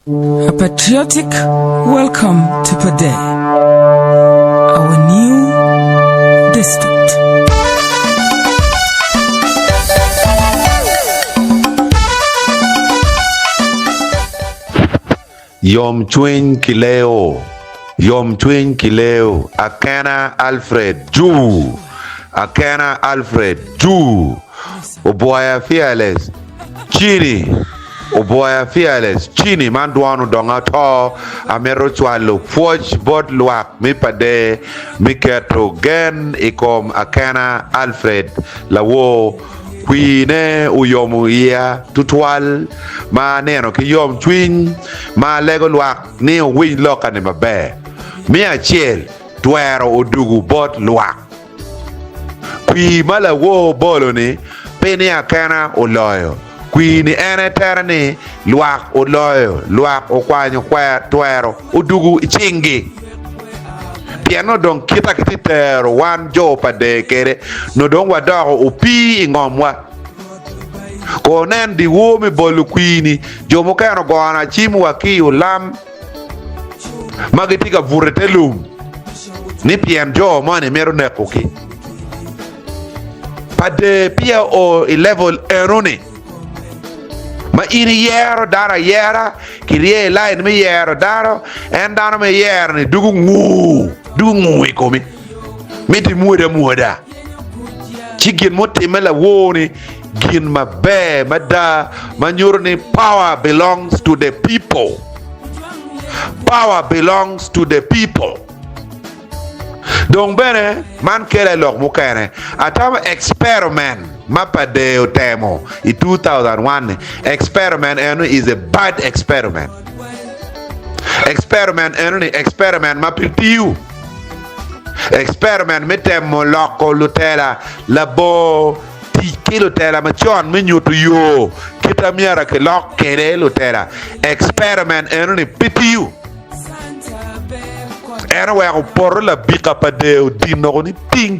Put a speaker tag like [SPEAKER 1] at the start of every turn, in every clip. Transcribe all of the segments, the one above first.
[SPEAKER 1] A patriotic welcome to Pade, our new district.
[SPEAKER 2] Yom Cwiny Kileo, Yom Cwiny Kileo, Akena Alfred, Jew, Akena Alfred, Jew, Oboya Fearless, Cwiny, Oboya Fearless, Cwiny, Manduano Odonga to, Amero Chwalo, Forge, Bot Luak, Mi Pade, Mi Keto, Gen, Ikom, Akena Alfred, Lawo, Cwiny uyomu ia tutwal ma neno ki yom Cwiny ma lego luak ni winy loka ni maber mi achiel twero odugu bot luak kwi mala wo bolo ni pini Akena oloyo Cwiny ene tera ni luak oloyo luak okwanyo twero odugu chingi piano don kita kitero wan jo Pade kere no don wadaro opi ingomwa ko nen di wo mi bolu Cwiny jo mo kano gona chimu waki ulam magitika vuretelum ni pian jo mane mero nekoki Pade pia o level eroni ma ini yero dara yera kirie line mi yero daro en dano me yer ni dugu ngu ikomi miti muda chigin motimela woni gin mabe mada manyorni power belongs to the people. Power belongs to the people. Donc bene man kele lok mukene atama experiment Pade otemo in 2001 experiment and is a bad experiment. Experiment and experiment mapitiu. Experiment metemo loko lutela labo ti lutela machon minuto yo kita miara ke lok kere lutela experiment and pitiu. Era wa por la bika Pade dino ni ting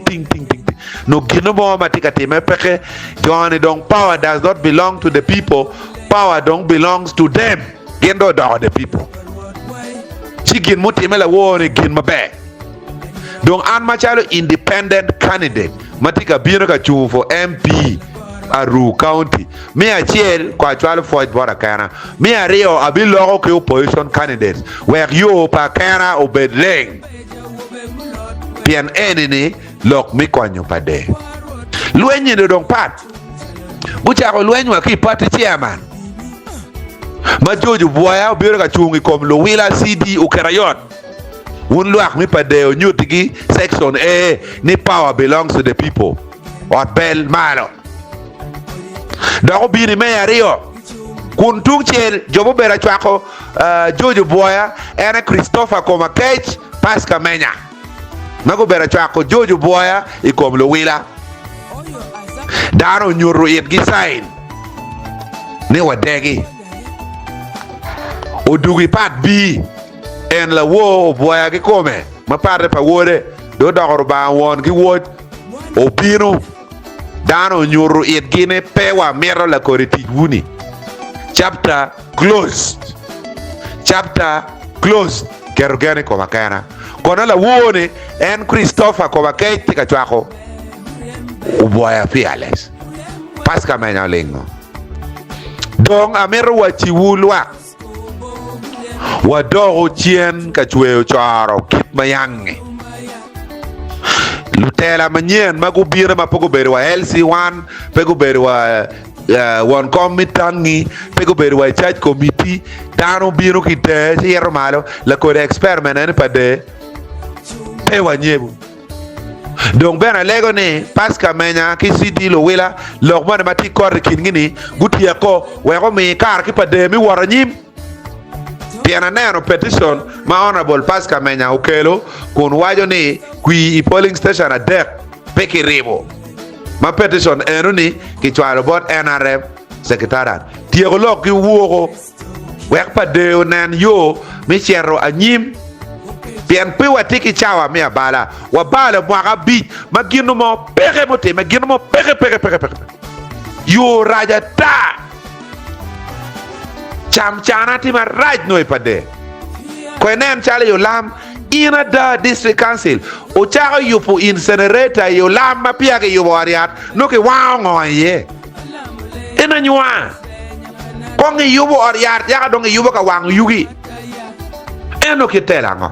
[SPEAKER 2] no gino mo matika me peke Johnny don't power does not belong to the people, power don't belongs to them. Gendo da the people. Chigin mutimela woni gin mabe. Donc an machalo independent candidate matika bino ka chu for MP Aru County. Me a chiel kwa chwalo Forge Bora Kana. Me a Rio abiloko ke opposition candidates where you pa Kana obedleng. Pian enini lok mi kwanyo Pade. Luenye de dong pat. Bucha ko luenye wa ki party chairman. Ma joju boya biro ka chungi kom lo wila CD ukerayot. Un luak mi Pade o nyutigi section A ni power belongs to the people. Or bel malo. Dako bini me ya Rio. Kun tung chel jobo bera chwako joju boya ene Christopher koma kech paska menya. Mago bera chwako joju boya ikom lo wila. Daro nyuru yet gisain ni wadegi odugi pat bi en la wo boya ki kome ma pare pa wore do dogor ba won ki wot obino daro nyuru yet gine pewa mero la koriti wuni chapter closed kerugene ko makana kono la wone en Christopher ko makete ka chwako uboya fearless paska menya lengo dong amero wachi wulwa wadogo chien ka chweo charo kit mayange lutela manyen magubira mapoko berwa LC1 pego berwa one committee pego berwa church committee dano biro kite yero malo la kore experiment en Pade pewa nyebu. Donc bena lego ni paska menya ki CD lo wila lok mo mati kor kin ngini gutia ko we ko mi kar ki Pade mi waranyim piana neno petition ma honorable paska menya ukelo kun wajo ni kwi polling station a dek peki ribo ma petition enu ni ki chwalo bot NRM secretariat tiego lok ki wuoko we Pade nen yo mi chero anyim pian pe watiki chawa mi abala wabala mwaka bi magino mo pere mote magino mo pere yo raja ta cham chana ti ma right no ipade ko nen chale yo lam ina da district council o chaga yupo incinerator yo lam ma pia ke yo wariat no ke wow ngoye ina nywa ko ngi yubo ariat ya do ngi yubo ka wang yugi eno ke telango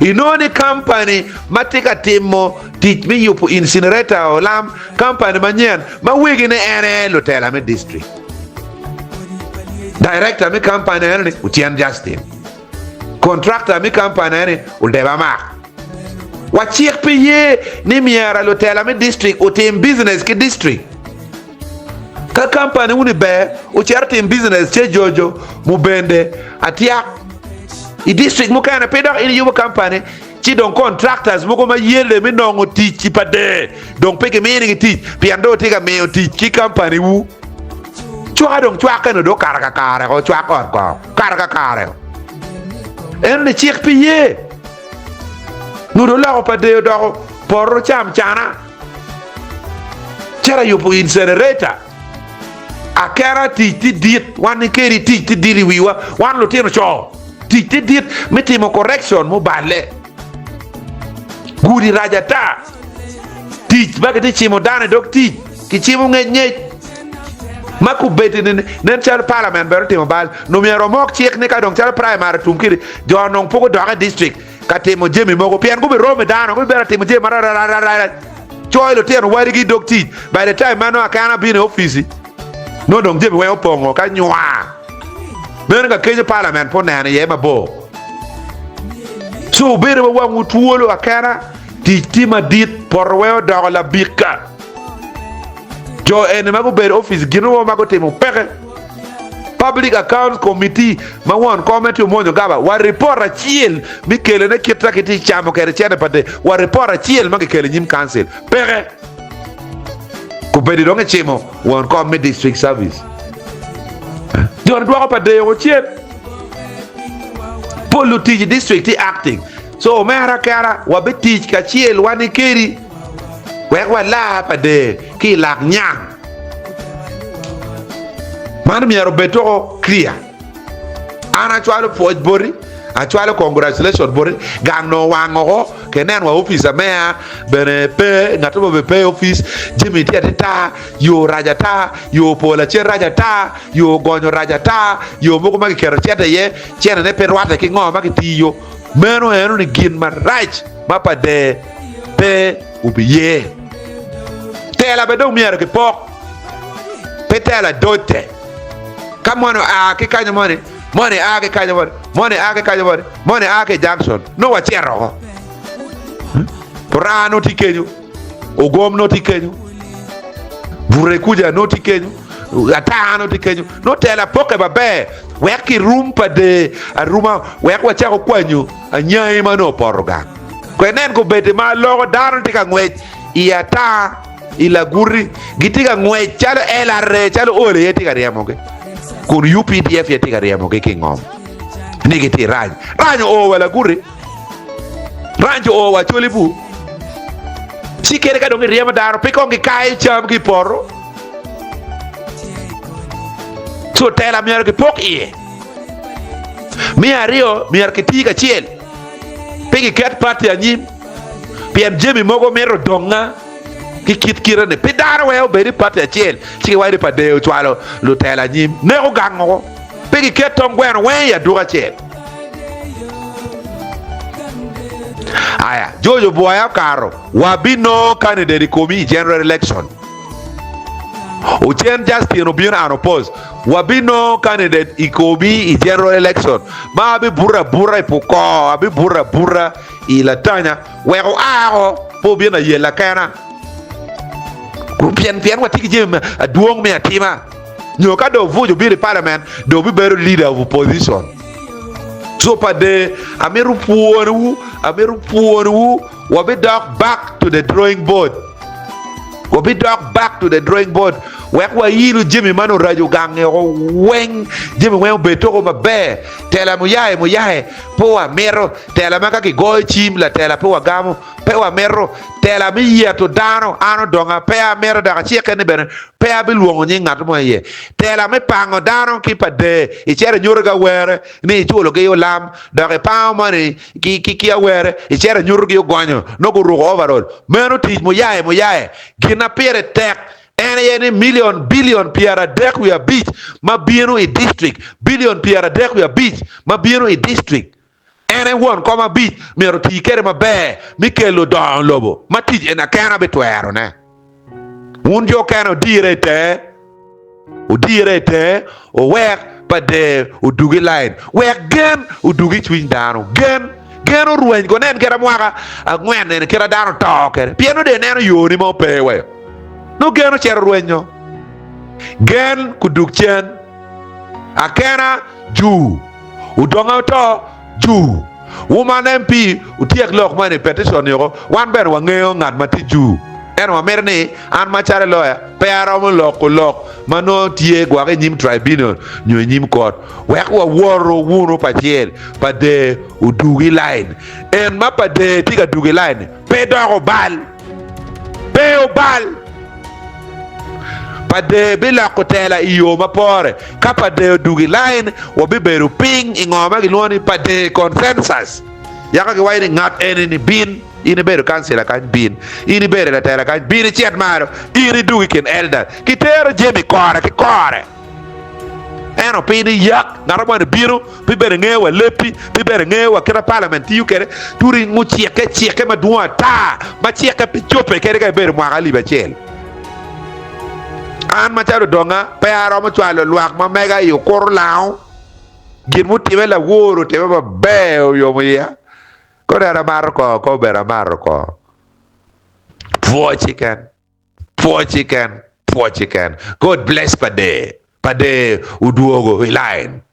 [SPEAKER 2] inoni company matika timo teach me yupo incinerator o lam company manyen ma wigi ne ene lo tela me district director me company ene utien Justin contractor mi company ni uldeba mak wa chiek piye ni miara lo tela mi district o team business ki district ka company uni be o cher team business che jojo mu bende atia i district mu kana pedo in yubo company chi don contractors mu ko ma yele mi nongo ti pade donc peke mi ni ti piando tiga me o ti ki company wu chwa don chwa kana do karaka kare ko chwa ko karaka kare en le chiek piye nu do la pa de do por cham chana chara yo po incinerator akara ti dit wan keri ti diri wiwa wan lo tino cho ti dit metimo correction mo balle gudi rajata ti bagati chimo dane dok ti ki chimo ngenye maku beti nen chal parliament bero timo bal no mi romok chiek ne ka dong chal primary tumkiri jo non pogo doga district ka timo jemi mogo pian go be rome dano go bero timo jemi ra choilo teno wari gi dokti by the time mano akana bi ne office no dong jemi we opongo ka nywa ben ga keje parliament po nane ye mabo so bere wa ngutuolo akana ti ma dit por we doga la bika jo ene mago ber office gino mago temo pere public accounts committee ma won committee mo gaba wa report a chiel mi kele ne kitra kiti chamo kere chene pate wa report a chiel ma kele nyim council pere ko bedi do ngechemo won committee district service jo do ko pade yo chiel politi district acting so mera kara wa beti ka chiel wani keri wek wala pade ki lak nyang man mi ero beto clear ana chwalo poj bori a chwalo congratulations bori gang no wango kenen wa office mea bene pe ngato be pe office jimi tiata yo rajata yo pola che rajata yo gonyo rajata yo moko magi kero chete ye chene ne perwata ki ngoma ki tiyo meno eno ni gin man right mapa de pe ubiye tela be do mier ke pok petela dote kamono a ke kanyo money a ke kanyo money a ke Jackson no wa chero porano tikenyo ogom no tikenyo bure kuja no tikenyo atano tikenyo no tela poke babe weki rumpa de aruma wekwa chako kwanyo anyai mano poroga kwenen ko bete ma logo daron tika ngwech iata ila guri gitiga ngwe chalo LR chalo ole yetiga riamoge kun UPDF yetiga riamoge kingom ni giti ranyo o wala guri ranjo o wa choli bu sikere ka dongi riamo daro piko ngi kai cham ki porro so tela mier ki pok ie mi ario mier ki tiga chiel pigi ket party anyi piem jemi mogo mero donga ki kit kira ne pedaro we obedi party achiel chiki wadi pa de twalo lo tela nyim ne o gango pigi ketom gwen we ya duga chiel aya jojo boya karo wabino candidate komi general election o chen Justin obina anopos wabino candidate ikobi i general election ma abi burra ipuko abi burra ilatanya we o aro po bina yela kana pian wa tiki jem duong me atima nyoka do vojo bi the parliament do be better leader of opposition so pa de ameru puonu wa be back to the drawing board wek wa yilu jemi mano radio gange o weng jemi wen beto ko mabe tela mo yae po wa mero tela maka ki go chim la tela po wa gamo pe wa mero tela mi ye to dano ano donga pea mero da chieke ne bene pea bi luongo nyi ngat mo ye tela mi pango dano ki pa de I chere nyurga were ni chulo ge yo lam da ke pa mani ki were I chere nyurga yo gonyo no go ro overall meno ti mo yae gina pere tek any million billion piara dek we a beach ma bienu I district billion piara dek we a beach ma bienu I district anyone come a beach mi ro ti kere ma be mi kelo don lobo ma ti en Akena betwero ne un jo kano direte o wek pa de o dugi line wek gen o dugi twin dano gen o ruwen go nen kera mwaka ngwen ne kera dano to kere pieno de neno yoni mo pewe no geno chero ruenyo gen kuduk chen Akena ju Odonga to ju woman MP utiek lok mane petition yoko wan ben wangeo ngat mati ju en wa merni an machare lawyer pero mo lok mano tie gwa ke nyim tribunal nyo nyim court wek wa woro wuno pachiel pa de udugi line en ma pa de tiga dugi line pe do bal pa de bila kotela iyo mapore kapa de dugi line wo biberu ping ingoma giloni pa de consensus yaka ke waini ngat enini bin ini beru kansela kan bin ini beru la tera kan bin chet maro ini dugi ken elder kitero jemi kore ki kore eno pini yak narabo ne biru bibere ngewa lepi bibere ngewa kera parliament yu kere turi mu chieke ma duwa ta ma chieke pi chope kere ka beru mwa Aliba chel an macharo donga pearo mo chwalo luak ma mega yo kor lao gin mutime la woro tebe ba beo yo mo ya ko era marco ko bera marco poor chicken God bless pade uduogo line